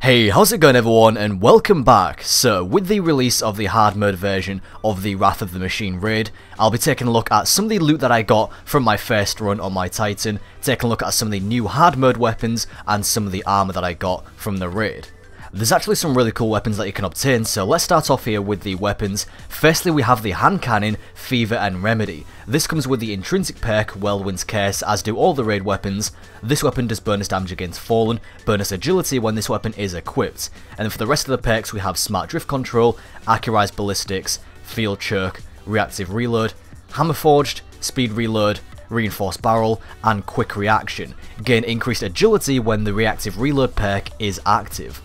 Hey, how's it going everyone, and welcome back. So, with the release of the hard mode version of the Wrath of the Machine raid, I'll be taking a look at some of the loot that I got from my first run on my Titan, taking a look at some of the new hard mode weapons, and some of the armor that I got from the raid. There's actually some really cool weapons that you can obtain, so let's start off here with the weapons. Firstly, we have the hand cannon, Fever and Remedy. This comes with the intrinsic perk, Whirlwind's Curse, as do all the raid weapons. This weapon does bonus damage against Fallen, bonus agility when this weapon is equipped. And then for the rest of the perks, we have Smart Drift Control, Accurized Ballistics, Field Choke, Reactive Reload, Hammer Forged, Speed Reload, Reinforced Barrel, and Quick Reaction. Gain increased agility when the Reactive Reload perk is active.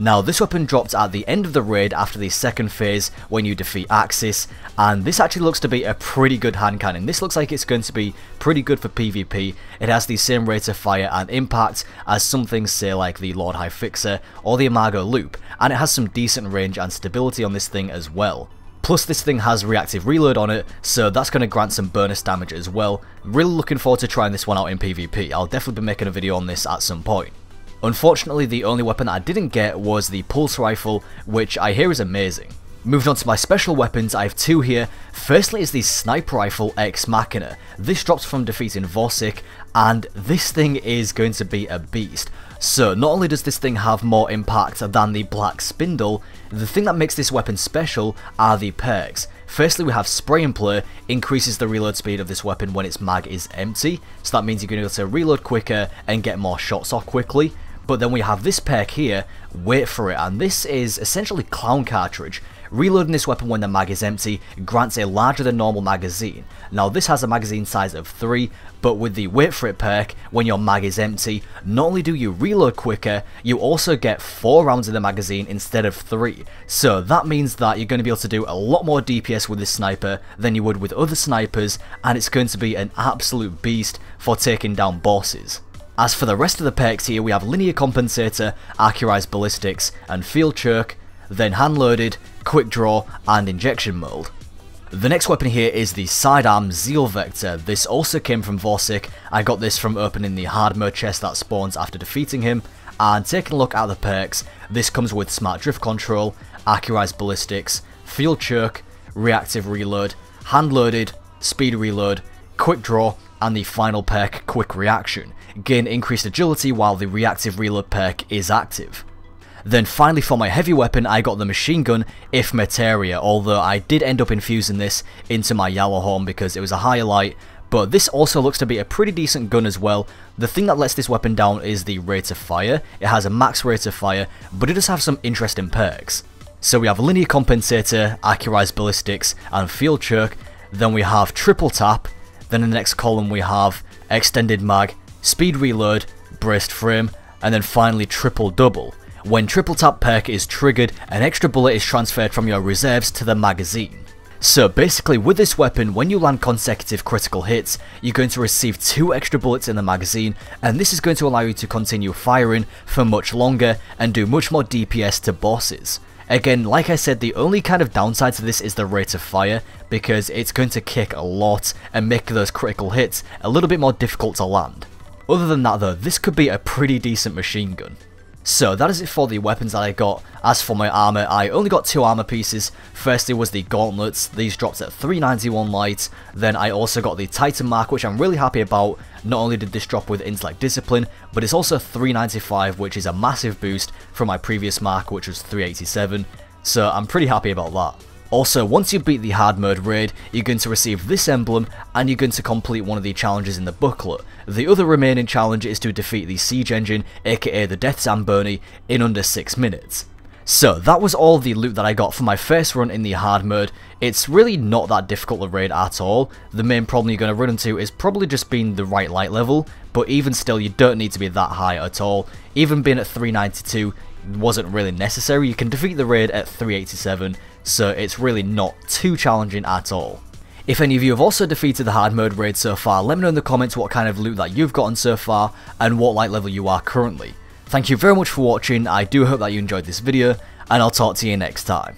Now, this weapon drops at the end of the raid after the second phase when you defeat Axis, and this actually looks to be a pretty good hand cannon. This looks like it's going to be pretty good for PvP. It has the same rate of fire and impact as some things say like the Lord High Fixer or the Imago Loop, and it has some decent range and stability on this thing as well. Plus this thing has reactive reload on it, so that's going to grant some bonus damage as well. Really looking forward to trying this one out in PvP. I'll definitely be making a video on this at some point. Unfortunately, the only weapon that I didn't get was the pulse rifle, which I hear is amazing. Moving on to my special weapons, I have two here. Firstly is the sniper rifle Ex Machina. This drops from defeating Vosik, and this thing is going to be a beast. So not only does this thing have more impact than the Black Spindle, the thing that makes this weapon special are the perks. Firstly, we have Spray and Play, increases the reload speed of this weapon when its mag is empty, so that means you're going to be able to reload quicker and get more shots off quickly. But then we have this perk here, wait for it, and this is essentially Clown Cartridge. Reloading this weapon when the mag is empty grants a larger than normal magazine. Now this has a magazine size of 3, but with the wait for it perk, when your mag is empty, not only do you reload quicker, you also get 4 rounds in the magazine instead of 3. So that means that you're going to be able to do a lot more DPS with this sniper than you would with other snipers, and it's going to be an absolute beast for taking down bosses. As for the rest of the perks here, we have Linear Compensator, Accurized Ballistics, and Field Choke, then Hand Loaded, Quick Draw, and Injection Mold. The next weapon here is the Sidearm Zeal Vector. This also came from Vosik. I got this from opening the hard mode chest that spawns after defeating him, and taking a look at the perks, this comes with Smart Drift Control, Accurized Ballistics, Field Choke, Reactive Reload, Hand Loaded, Speed Reload, Quick Draw, and the final perk, Quick Reaction. Gain increased agility while the reactive reload perk is active. Then finally for my heavy weapon, I got the machine gun If Materia, although I did end up infusing this into my Yalahorn because it was a higher light, but this also looks to be a pretty decent gun as well. The thing that lets this weapon down is the rate of fire. It has a max rate of fire, but it does have some interesting perks. So we have Linear Compensator, Accurized Ballistics, and Field Choke. Then we have Triple Tap. Then in the next column we have Extended Mag, Speed Reload, Braced Frame, and then finally Triple Double. When Triple Tap perk is triggered, an extra bullet is transferred from your reserves to the magazine. So basically with this weapon, when you land consecutive critical hits, you're going to receive 2 extra bullets in the magazine, and this is going to allow you to continue firing for much longer and do much more DPS to bosses. Again, like I said, the only kind of downside to this is the rate of fire, because it's going to kick a lot and make those critical hits a little bit more difficult to land. Other than that though, this could be a pretty decent machine gun. So that is it for the weapons that I got. As for my armor, I only got 2 armor pieces. Firstly was the gauntlets, these dropped at 391 light. Then I also got the Titan mark, which I'm really happy about. Not only did this drop with intellect discipline, but it's also 395, which is a massive boost from my previous mark, which was 387. So I'm pretty happy about that. Also, once you beat the hard mode raid, you're going to receive this emblem, and you're going to complete one of the challenges in the booklet. The other remaining challenge is to defeat the Siege Engine, aka the Death Zamboni, in under 6 minutes. So that was all the loot that I got for my first run in the hard mode. It's really not that difficult to raid at all. The main problem you're going to run into is probably just being the right light level, but even still you don't need to be that high at all. Even being at 392 wasn't really necessary. You can defeat the raid at 387, so it's really not too challenging at all. If any of you have also defeated the hard mode raid so far, let me know in the comments what kind of loot that you've gotten so far and what light level you are currently. Thank you very much for watching. I do hope that you enjoyed this video, and I'll talk to you next time.